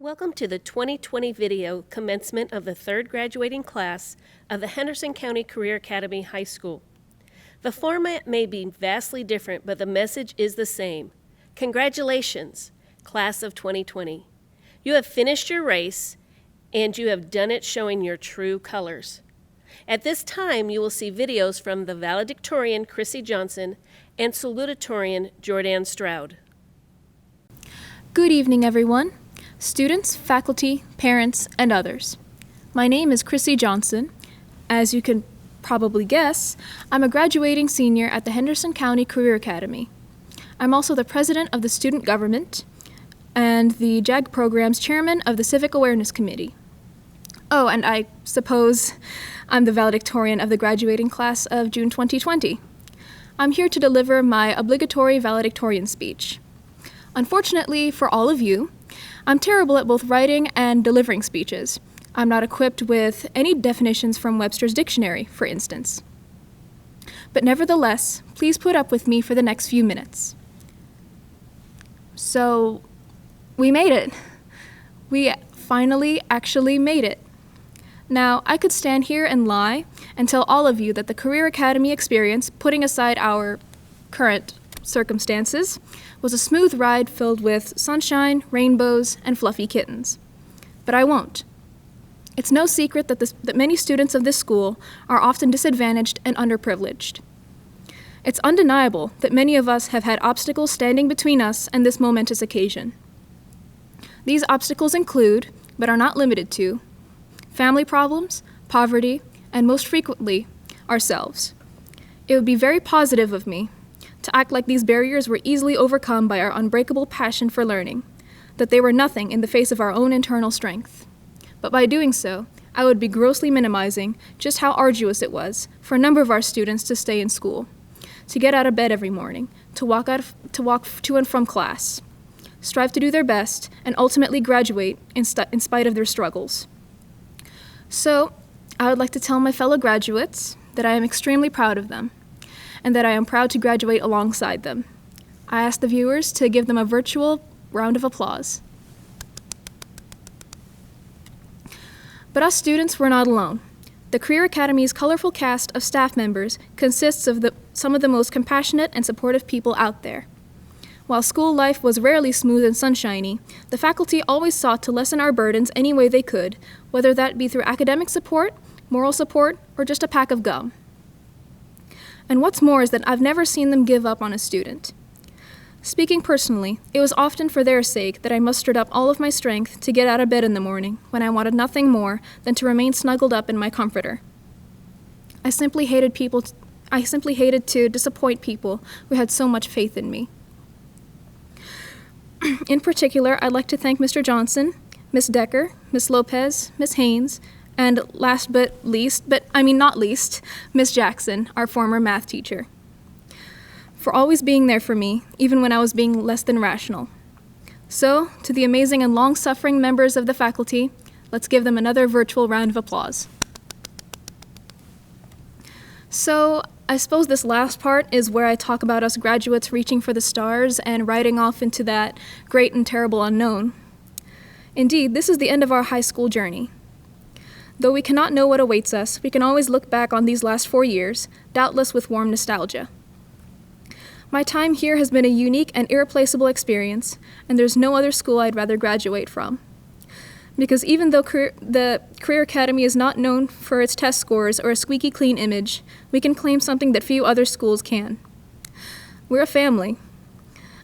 Welcome to the 2020 video commencement of the third graduating class of the Henderson County Career Academy High School. The format may be vastly different, but the message is the same. Congratulations, class of 2020. You have finished your race, and you have done it showing your true colors. At this time, you will see videos from the Valedictorian, Chrissy Johnson, and Salutatorian, Jordan Stroud. Good evening, everyone. Students, faculty, parents, and others. My name is Chrissy Johnson. As you can probably guess, I'm a graduating senior at the Henderson County Career Academy. I'm also the president of the student government and the JAG program's chairman of the Civic Awareness Committee. Oh, and I suppose I'm the valedictorian of the graduating class of June 2020. I'm here to deliver my obligatory valedictorian speech. Unfortunately for all of you, I'm terrible at both writing and delivering speeches. I'm not equipped with any definitions from Webster's dictionary, for instance. But nevertheless, please put up with me for the next few minutes. So, we made it. We finally actually made it. Now, I could stand here and lie and tell all of you that the Career Academy experience, putting aside our current circumstances, was a smooth ride filled with sunshine, rainbows, and fluffy kittens. But I won't. It's no secret that many students of this school are often disadvantaged and underprivileged. It's undeniable that many of us have had obstacles standing between us and this momentous occasion. These obstacles include, but are not limited to, family problems, poverty, and most frequently, ourselves. It would be very positive of me to act like these barriers were easily overcome by our unbreakable passion for learning, that they were nothing in the face of our own internal strength. But by doing so, I would be grossly minimizing just how arduous it was for a number of our students to stay in school, to get out of bed every morning, to walk to and from class, strive to do their best, and ultimately graduate in spite of their struggles. So, I would like to tell my fellow graduates that I am extremely proud of them, and that I am proud to graduate alongside them. I ask the viewers to give them a virtual round of applause. But us students were not alone. The Career Academy's colorful cast of staff members consists of some of the most compassionate and supportive people out there. While school life was rarely smooth and sunshiny, the faculty always sought to lessen our burdens any way they could, whether that be through academic support, moral support, or just a pack of gum. And what's more is that I've never seen them give up on a student. Speaking personally, it was often for their sake that I mustered up all of my strength to get out of bed in the morning when I wanted nothing more than to remain snuggled up in my comforter. I simply hated to disappoint people who had so much faith in me. In particular, I'd like to thank Mr. Johnson, Miss Decker, Miss Lopez, Miss Haynes, and last but not least, Miss Jackson, our former math teacher, for always being there for me, even when I was being less than rational. So, to the amazing and long-suffering members of the faculty, let's give them another virtual round of applause. So, I suppose this last part is where I talk about us graduates reaching for the stars and riding off into that great and terrible unknown. Indeed, this is the end of our high school journey. Though we cannot know what awaits us, we can always look back on these last 4 years, doubtless with warm nostalgia. My time here has been a unique and irreplaceable experience, and there's no other school I'd rather graduate from. Because even though the Career Academy is not known for its test scores or a squeaky clean image, we can claim something that few other schools can. We're a family.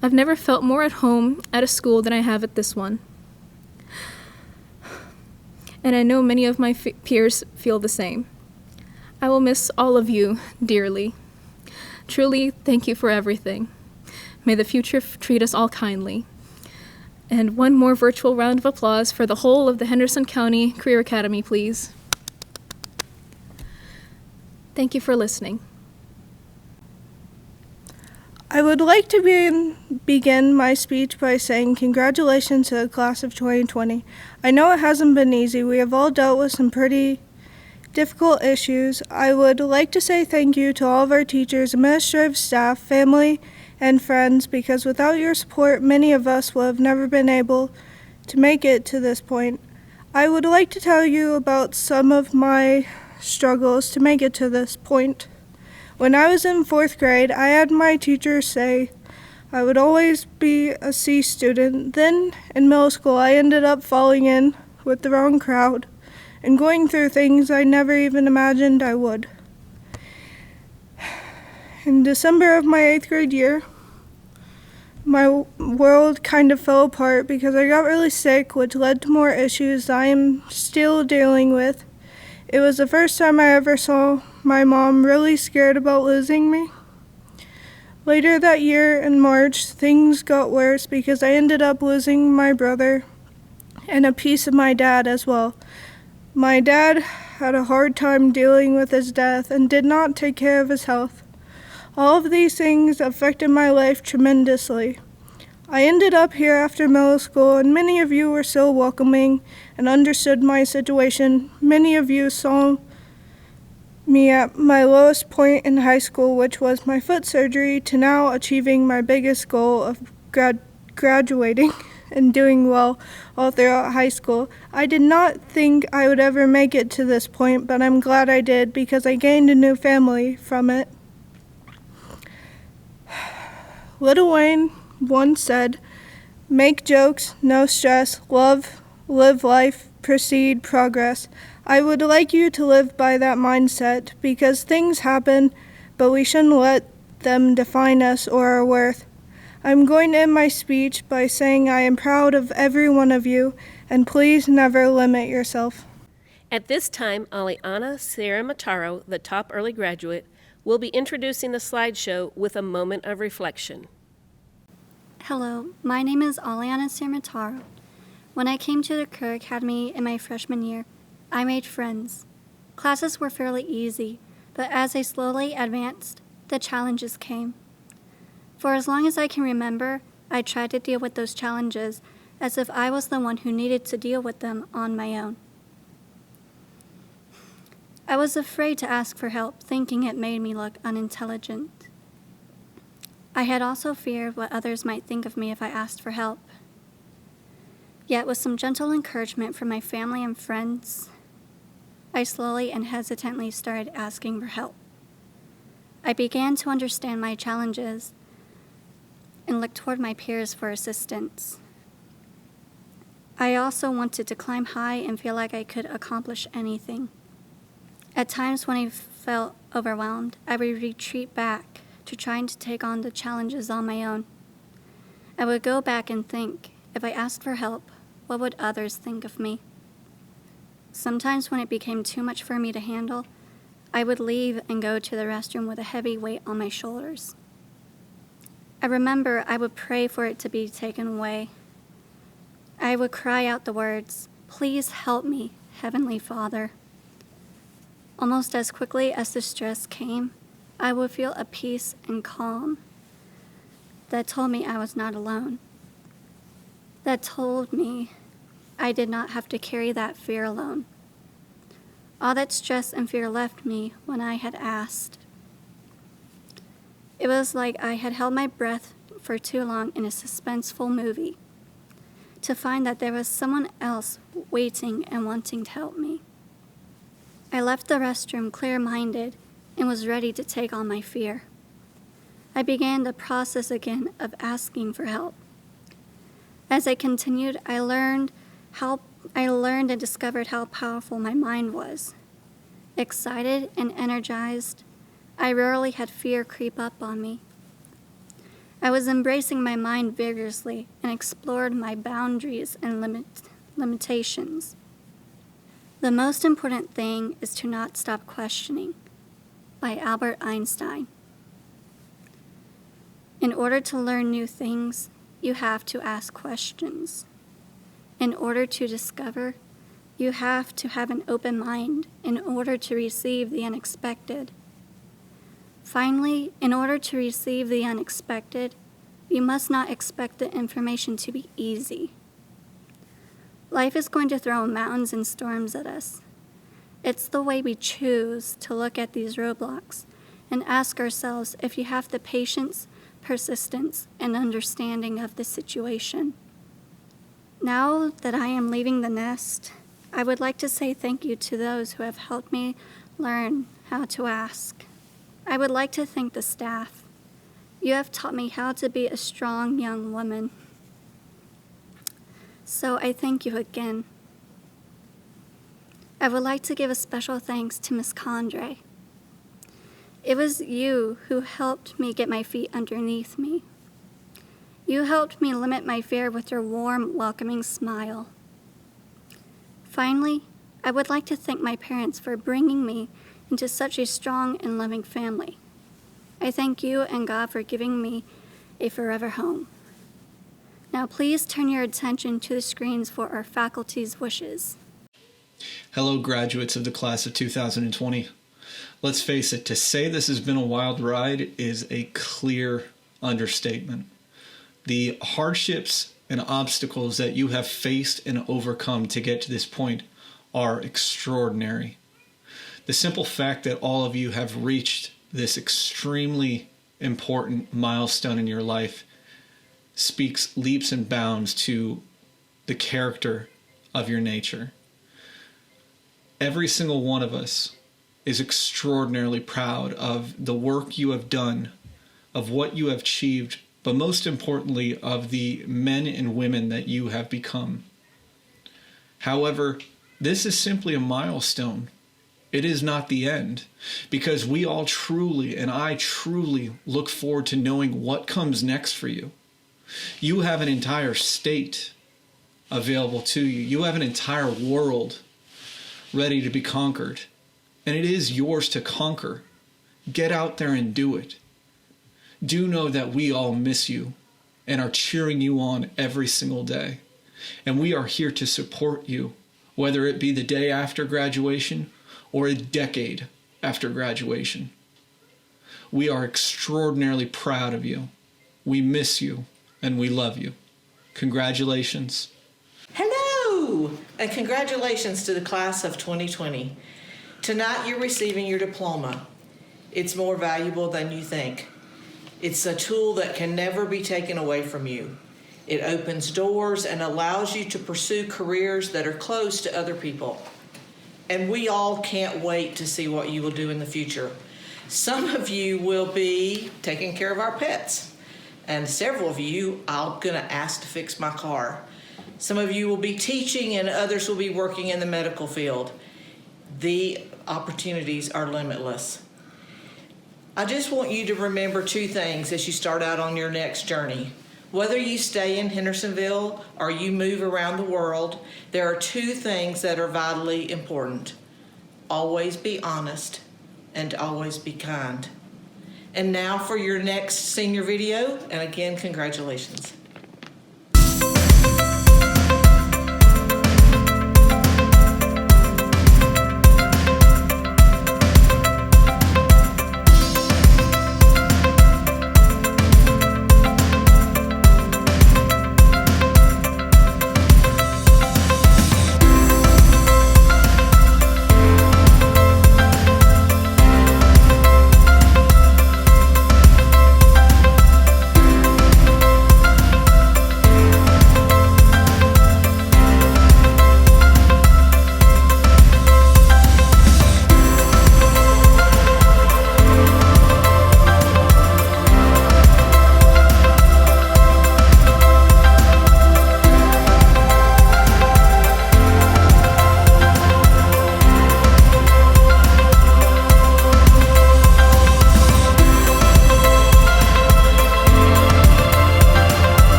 I've never felt more at home at a school than I have at this one. And I know many of my peers feel the same. I will miss all of you dearly. Truly, thank you for everything. May the future treat us all kindly. And one more virtual round of applause for the whole of the Henderson County Career Academy, please. Thank you for listening. I would like to begin my speech by saying congratulations to the class of 2020. I know it hasn't been easy. We have all dealt with some pretty difficult issues. I would like to say thank you to all of our teachers, administrative staff, family, and friends, because without your support, many of us would have never been able to make it to this point. I would like to tell you about some of my struggles to make it to this point. When I was in 4th grade, I had my teacher say I would always be a C student. Then in middle school, I ended up falling in with the wrong crowd and going through things I never even imagined I would. In December of my 8th grade year, my world kind of fell apart because I got really sick, which led to more issues I am still dealing with. It was the first time I ever saw my mom really scared about losing me. Later that year in March, things got worse because I ended up losing my brother and a piece of my dad as well. My dad had a hard time dealing with his death and did not take care of his health. All of these things affected my life tremendously. I ended up here after middle school, and many of you were so welcoming and understood my situation. Many of you saw me at my lowest point in high school, which was my foot surgery, to now achieving my biggest goal of graduating and doing well all throughout high school. I did not think I would ever make it to this point, but I'm glad I did because I gained a new family from it. Lil Wayne once said, "Make jokes, no stress, love, live life, proceed, progress." I would like you to live by that mindset because things happen, but we shouldn't let them define us or our worth. I'm going to end my speech by saying I am proud of every one of you, and please never limit yourself. At this time, Aliana Sierra Mataro, the top early graduate, will be introducing the slideshow with a moment of reflection. Hello, my name is Aliana Sierra. When I came to the Career Academy in my freshman year, I made friends. Classes were fairly easy, but as I slowly advanced, the challenges came. For as long as I can remember, I tried to deal with those challenges as if I was the one who needed to deal with them on my own. I was afraid to ask for help, thinking it made me look unintelligent. I had also feared what others might think of me if I asked for help. Yet with some gentle encouragement from my family and friends, I slowly and hesitantly started asking for help. I began to understand my challenges and looked toward my peers for assistance. I also wanted to climb high and feel like I could accomplish anything. At times when I felt overwhelmed, I would retreat back to trying to take on the challenges on my own. I would go back and think, if I asked for help, what would others think of me? Sometimes when it became too much for me to handle, I would leave and go to the restroom with a heavy weight on my shoulders. I remember I would pray for it to be taken away. I would cry out the words, "Please help me, Heavenly Father." Almost as quickly as the stress came, I would feel a peace and calm that told me I was not alone, that told me I did not have to carry that fear alone. All that stress and fear left me when I had asked. It was like I had held my breath for too long in a suspenseful movie, to find that there was someone else waiting and wanting to help me. I left the restroom clear-minded and was ready to take on my fear. I began the process again of asking for help. As I continued, I learned and discovered how powerful my mind was. Excited and energized, I rarely had fear creep up on me. I was embracing my mind vigorously and explored my boundaries and limitations. The most important thing is to not stop questioning, by Albert Einstein. In order to learn new things, you have to ask questions. In order to discover, you have to have an open mind in order to receive the unexpected. Finally, in order to receive the unexpected, you must not expect the information to be easy. Life is going to throw mountains and storms at us. It's the way we choose to look at these roadblocks and ask ourselves if you have the patience, persistence, and understanding of the situation. Now that I am leaving the nest, I would like to say thank you to those who have helped me learn how to ask. I would like to thank the staff. You have taught me how to be a strong young woman. So I thank you again. I would like to give a special thanks to Miss Condre. It was you who helped me get my feet underneath me. You helped me limit my fear with your warm, welcoming smile. Finally, I would like to thank my parents for bringing me into such a strong and loving family. I thank you and God for giving me a forever home. Now please turn your attention to the screens for our faculty's wishes. Hello, graduates of the class of 2020. Let's face it, to say this has been a wild ride is a clear understatement. The hardships and obstacles that you have faced and overcome to get to this point are extraordinary. The simple fact that all of you have reached this extremely important milestone in your life speaks leaps and bounds to the character of your nature. Every single one of us is extraordinarily proud of the work you have done, of what you have achieved, but most importantly, of the men and women that you have become. However, this is simply a milestone. It is not the end, because we all truly, and I truly, look forward to knowing what comes next for you. You have an entire state available to you. You have an entire world ready to be conquered, and it is yours to conquer. Get out there and do it. Do know that we all miss you and are cheering you on every single day. And we are here to support you, whether it be the day after graduation or a decade after graduation. We are extraordinarily proud of you. We miss you and we love you. Congratulations. Hello, and congratulations to the class of 2020. Tonight you're receiving your diploma. It's more valuable than you think. It's a tool that can never be taken away from you. It opens doors and allows you to pursue careers that are closed to other people. And we all can't wait to see what you will do in the future. Some of you will be taking care of our pets, and several of you I'm gonna ask to fix my car. Some of you will be teaching and others will be working in the medical field. The opportunities are limitless. I just want you to remember two things as you start out on your next journey. Whether you stay in Hendersonville or you move around the world, there are two things that are vitally important. Always be honest and always be kind. And now for your next senior video, and again, congratulations.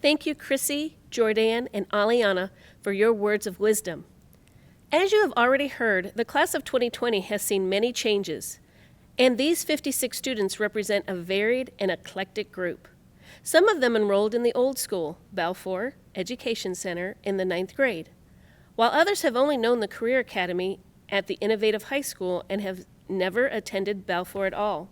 Thank you, Chrissy, Jordan, and Aliana, for your words of wisdom. As you have already heard, the class of 2020 has seen many changes, and these 56 students represent a varied and eclectic group. Some of them enrolled in the old school, Balfour Education Center, in the 9th grade, while others have only known the Career Academy at the Innovative High School and have never attended Balfour at all.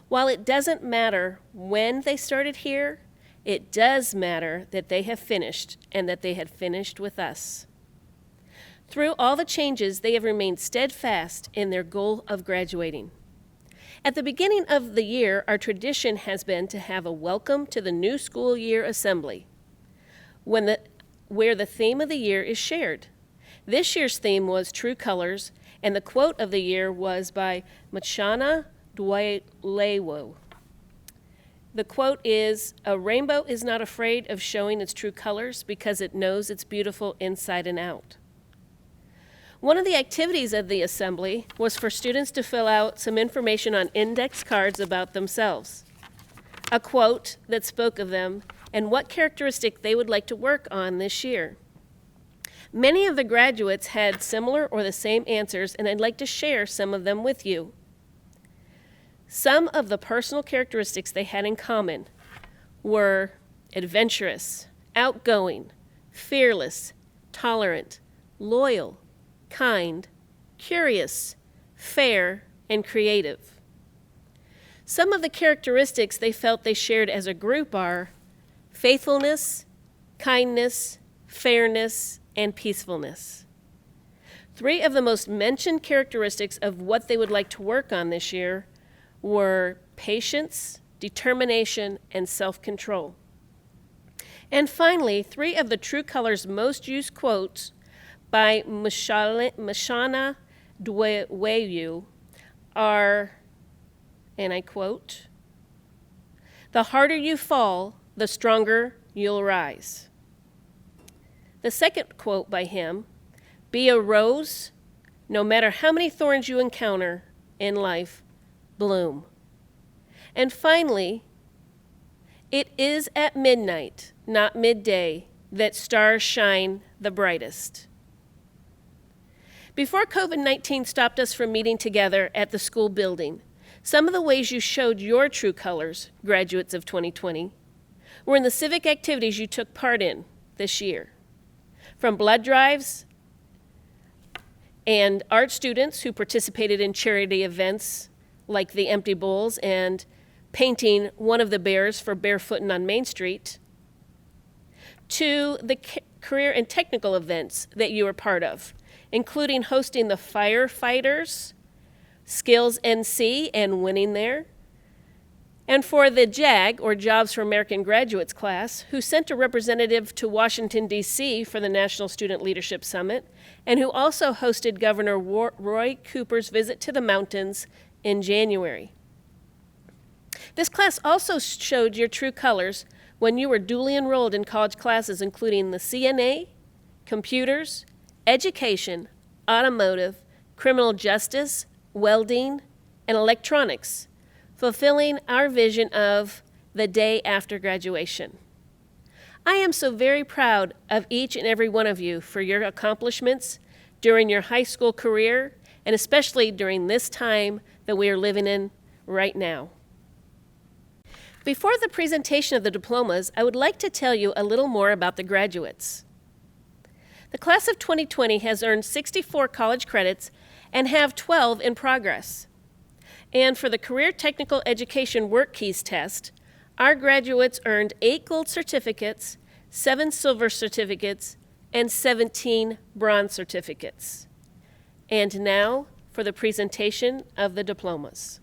While it doesn't matter when they started here, it does matter that they have finished and that they had finished with us. Through all the changes, they have remained steadfast in their goal of graduating. At the beginning of the year, our tradition has been to have a welcome to the new school year assembly, where the theme of the year is shared. This year's theme was True Colors, and the quote of the year was by Machana Dwelewo. The quote is, "A rainbow is not afraid of showing its true colors because it knows it's beautiful inside and out." One of the activities of the assembly was for students to fill out some information on index cards about themselves, a quote that spoke of them, and what characteristic they would like to work on this year. Many of the graduates had similar or the same answers, and I'd like to share some of them with you. Some of the personal characteristics they had in common were adventurous, outgoing, fearless, tolerant, loyal, kind, curious, fair, and creative. Some of the characteristics they felt they shared as a group are faithfulness, kindness, fairness, and peacefulness. 3 of the most mentioned characteristics of what they would like to work on this year were patience, determination, and self-control. And finally, 3 of the True Colors most used quotes by Machana Dwelewo are, and I quote, "The harder you fall, the stronger you'll rise." The second quote by him, "Be a rose, no matter how many thorns you encounter in life, bloom." And finally, "It is at midnight, not midday, that stars shine the brightest." Before COVID-19 stopped us from meeting together at the school building, some of the ways you showed your true colors, graduates of 2020, were in the civic activities you took part in this year. From blood drives and art students who participated in charity events like the Empty Bowls and painting one of the bears for Barefootin' on Main Street, to the career and technical events that you were part of, including hosting the Firefighters Skills NC and winning there, and for the JAG, or Jobs for American Graduates class, who sent a representative to Washington, D.C. for the National Student Leadership Summit, and who also hosted Governor Roy Cooper's visit to the mountains in January. This class also showed your true colors when you were duly enrolled in college classes including the CNA, computers, education, automotive, criminal justice, welding, and electronics, fulfilling our vision of the day after graduation. I am so very proud of each and every one of you for your accomplishments during your high school career, and especially during this time that we are living in right now. Before the presentation of the diplomas, I would like to tell you a little more about the graduates. The class of 2020 has earned 64 college credits and have 12 in progress. And for the Career Technical Education Work Keys test, our graduates earned 8 gold certificates, 7 silver certificates, and 17 bronze certificates. And now for the presentation of the diplomas.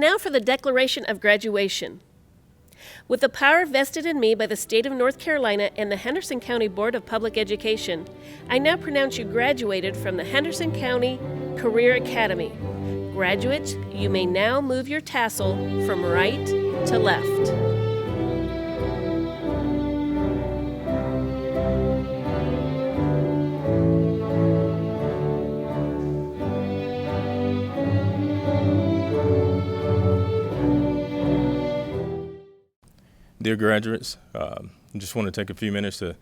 now for the Declaration of Graduation. With the power vested in me by the state of North Carolina and the Henderson County Board of Public Education, I now pronounce you graduated from the Henderson County Career Academy. Graduates, you may now move your tassel from right to left. Dear graduates, I just want to take a few minutes to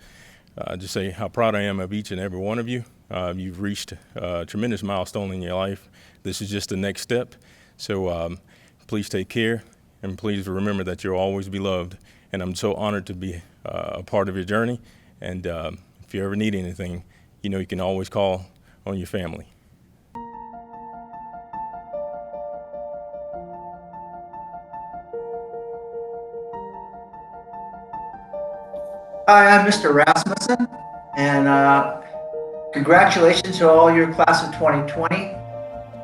just say how proud I am of each and every one of you. You've reached a tremendous milestone in your life. This is just the next step. So please take care, and please remember that you'll always be loved. And I'm so honored to be a part of your journey. And if you ever need anything, you know you can always call on your family. Hi, I'm Mr. Rasmussen, and congratulations to all your class of 2020.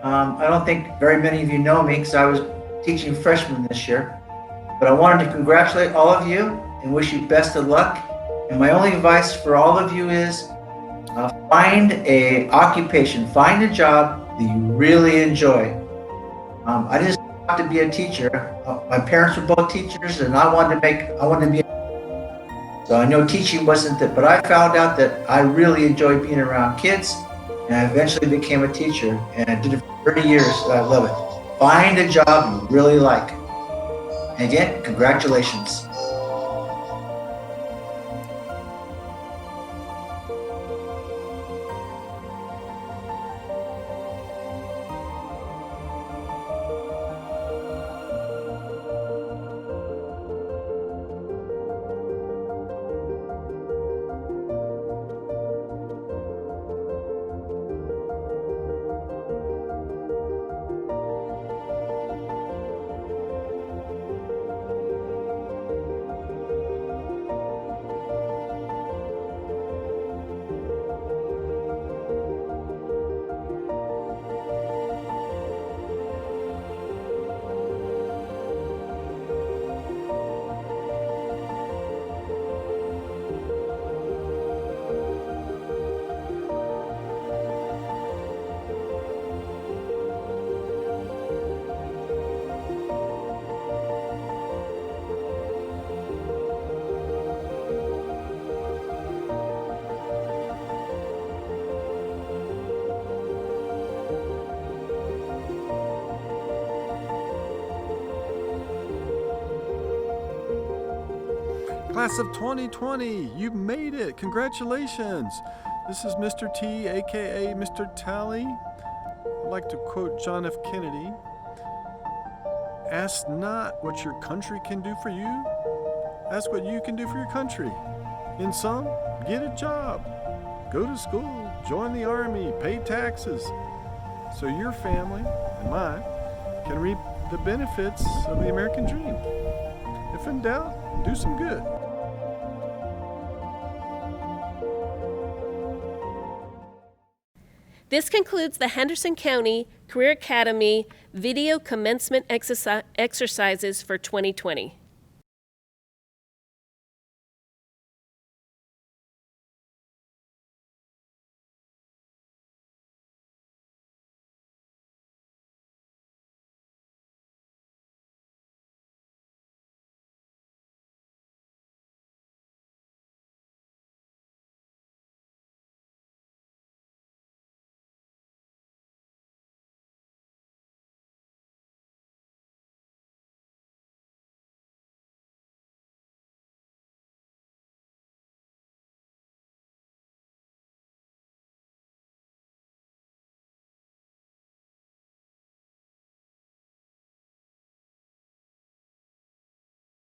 I don't think very many of you know me because I was teaching freshmen this year, but I wanted to congratulate all of you and wish you best of luck. And my only advice for all of you is find a occupation, find a job that you really enjoy. I didn't have to be a teacher. My parents were both teachers, and I wanted to be. So I know teaching wasn't it, but I found out that I really enjoyed being around kids, and I eventually became a teacher, and I did it for 30 years, so I love it. Find a job you really like. And again, congratulations. Class of 2020, you made it. Congratulations. This is Mr. T, aka Mr. Tally. I'd like to quote John F. Kennedy. Ask not what your country can do for you. Ask what you can do for your country. In sum, get a job, go to school, join the army, pay taxes, so your family and mine can reap the benefits of the American dream. If in doubt, do some good. This concludes the Henderson County Career Academy video commencement exercises for 2020.